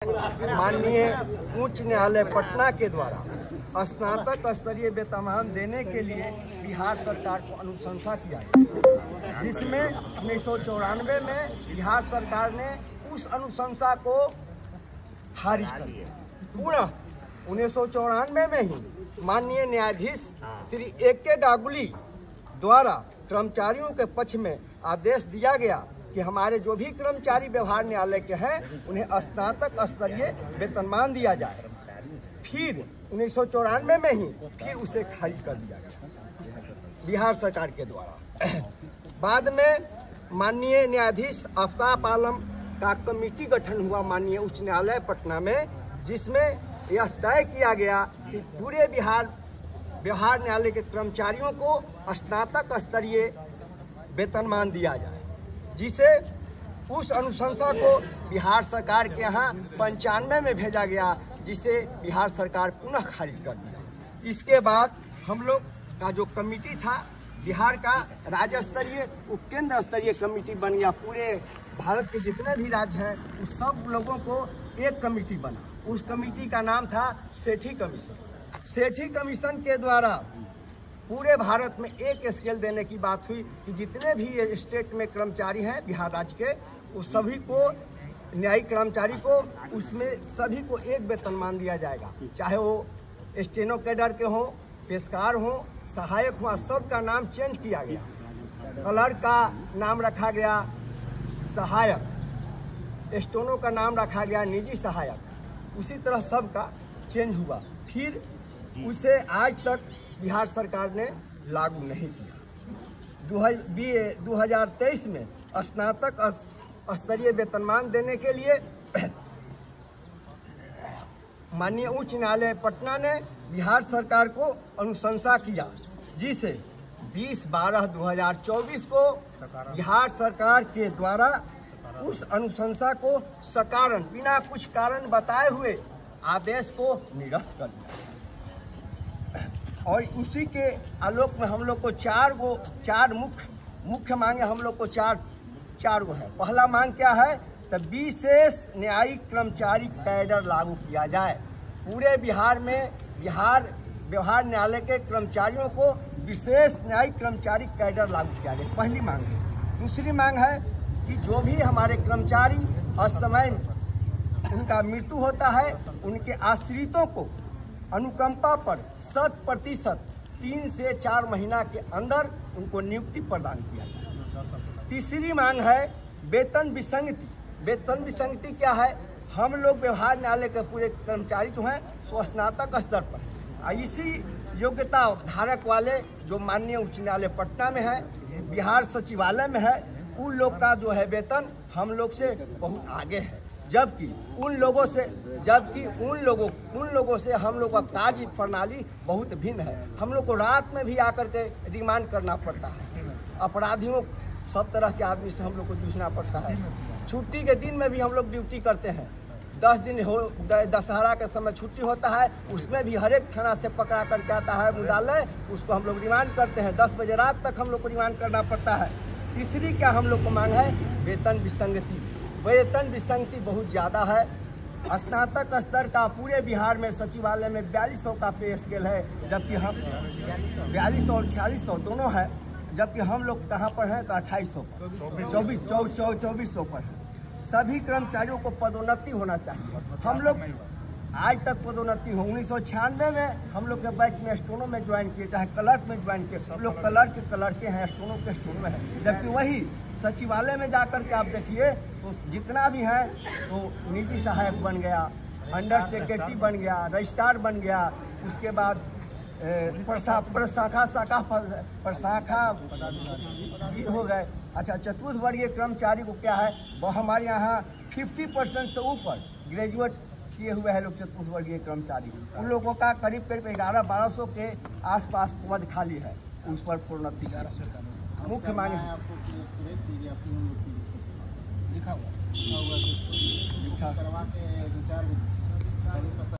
माननीय उच्च न्यायालय पटना के द्वारा स्नातक स्तरीय वेतनमान देने के लिए बिहार सरकार को अनुशंसा किया गया, जिसमें 1994 में बिहार सरकार ने उस अनुशंसा को खारिज कर दिया। पुनः 1994 में ही माननीय न्यायाधीश श्री A.K. गांगुली द्वारा कर्मचारियों के पक्ष में आदेश दिया गया कि हमारे जो भी कर्मचारी व्यवहार न्यायालय के हैं उन्हें स्नातक स्तरीय वेतनमान दिया जाए। फिर 1994 में ही फिर उसे खारिज कर दिया गया बिहार सरकार के द्वारा। बाद में माननीय न्यायाधीश आफताब आलम का कमेटी गठन हुआ माननीय उच्च न्यायालय पटना में, जिसमें यह तय किया गया कि पूरे व्यवहार न्यायालय के कर्मचारियों को स्नातक स्तरीय वेतनमान दिया जाए, जिसे उस अनुशंसा को बिहार सरकार के यहाँ 95 में भेजा गया, जिसे बिहार सरकार पुनः खारिज कर दिया। इसके बाद हम लोग का जो कमेटी था बिहार का राज्य स्तरीय उप केंद्र स्तरीय कमेटी बन गया। पूरे भारत के जितने भी राज्य हैं उस सब लोगों को एक कमेटी बना। उस कमेटी का नाम था सेठी कमीशन। सेठी कमीशन के द्वारा पूरे भारत में एक स्केल देने की बात हुई कि जितने भी स्टेट में कर्मचारी हैं बिहार राज्य के, उस सभी को न्यायिक कर्मचारी को उसमें सभी को एक वेतनमान दिया जाएगा, चाहे वो स्टेनो कैडर के हों, पेशकार हों, सहायक हुआ, सबका नाम चेंज किया गया। क्लर्क का नाम रखा गया सहायक, स्टेनो का नाम रखा गया निजी सहायक, उसी तरह सबका चेंज हुआ। फिर उसे आज तक बिहार सरकार ने लागू नहीं किया। 2023 में स्नातक स्तरीय वेतनमान देने के लिए माननीय उच्च न्यायालय पटना ने बिहार सरकार को अनुशंसा किया, जिसे 20/12/2024 को बिहार सरकार के द्वारा उस अनुशंसा को सकारण बिना कुछ कारण बताए हुए आदेश को निरस्त कर दिया। और उसी के आलोक में हम लोग को चार मुख्य मांगे हम लोग को चार गो है। पहला मांग क्या है? तो विशेष न्यायिक कर्मचारी कैडर लागू किया जाए। पूरे बिहार में व्यवहार न्यायालय के कर्मचारियों को विशेष न्यायिक कर्मचारी कैडर लागू किया जाए, पहली मांग है। दूसरी मांग है कि जो भी हमारे कर्मचारी असमय उनका मृत्यु होता है, उनके आश्रितों को अनुकंपा पर 100% 3 से 4 महीना के अंदर उनको नियुक्ति प्रदान किया जाए। तीसरी मांग है वेतन विसंगति। वेतन विसंगति क्या है? हम लोग व्यवहार न्यायालय के पूरे कर्मचारी जो हैं वो स्नातक स्तर पर इसी योग्यता धारक वाले जो माननीय उच्च न्यायालय पटना में है, बिहार सचिवालय में है, उन लोग का जो है वेतन हम लोग से बहुत आगे है। जबकि उन लोगों से हम लोग का कार्य प्रणाली बहुत भिन्न है। हम लोग को रात में भी आकर के रिमांड करना पड़ता है। अपराधियों सब तरह के आदमी से हम लोग को जूझना पड़ता है। छुट्टी के दिन में भी हम लोग ड्यूटी करते हैं। 10 दिन दशहरा के समय छुट्टी होता है, उसमें भी हर एक थाना से पकड़ा करके आता है मुद्दालय, उसको हम लोग रिमांड करते हैं। 10 बजे रात तक हम लोग को रिमांड करना पड़ता है। तीसरी क्या हम लोग को मांग है? वेतन विसंगति। वेतन विसंगति बहुत ज़्यादा है। स्नातक स्तर का पूरे बिहार में सचिवालय में 4200 का पे स्केल है, जबकि हम 4200 और 4600 दोनों है, जबकि हम लोग कहाँ पर हैं? तो 2800 पर, 2400 पर है। सभी कर्मचारियों को पदोन्नति होना चाहिए। हम लोग आज तक पदोन्नति हो। 1996 में हम लोग के बैच में स्टोनो में ज्वाइन किए, चाहे क्लर्क में ज्वाइन किए। हम लोग क्लर्क के हैं, स्टोनो के स्टोनो में है। जबकि वही सचिवालय में जाकर के आप देखिए तो जितना भी है तो निजी सहायक बन गया, अंडर सेक्रेटरी बन गया, रजिस्ट्रार बन गया, उसके बाद प्रशाखा हो गए। अच्छा, चतुर्थवर्गीय कर्मचारी को क्या है? वो हमारे यहाँ 50% से ऊपर ग्रेजुएट किए हुए हैं लोग चतुर्थवर्गीय कर्मचारी। उन लोगों का करीब 1100-1200 के आसपास पद खाली है, उस पर प्रोन्नति मुख्य मांग लिखा हुआ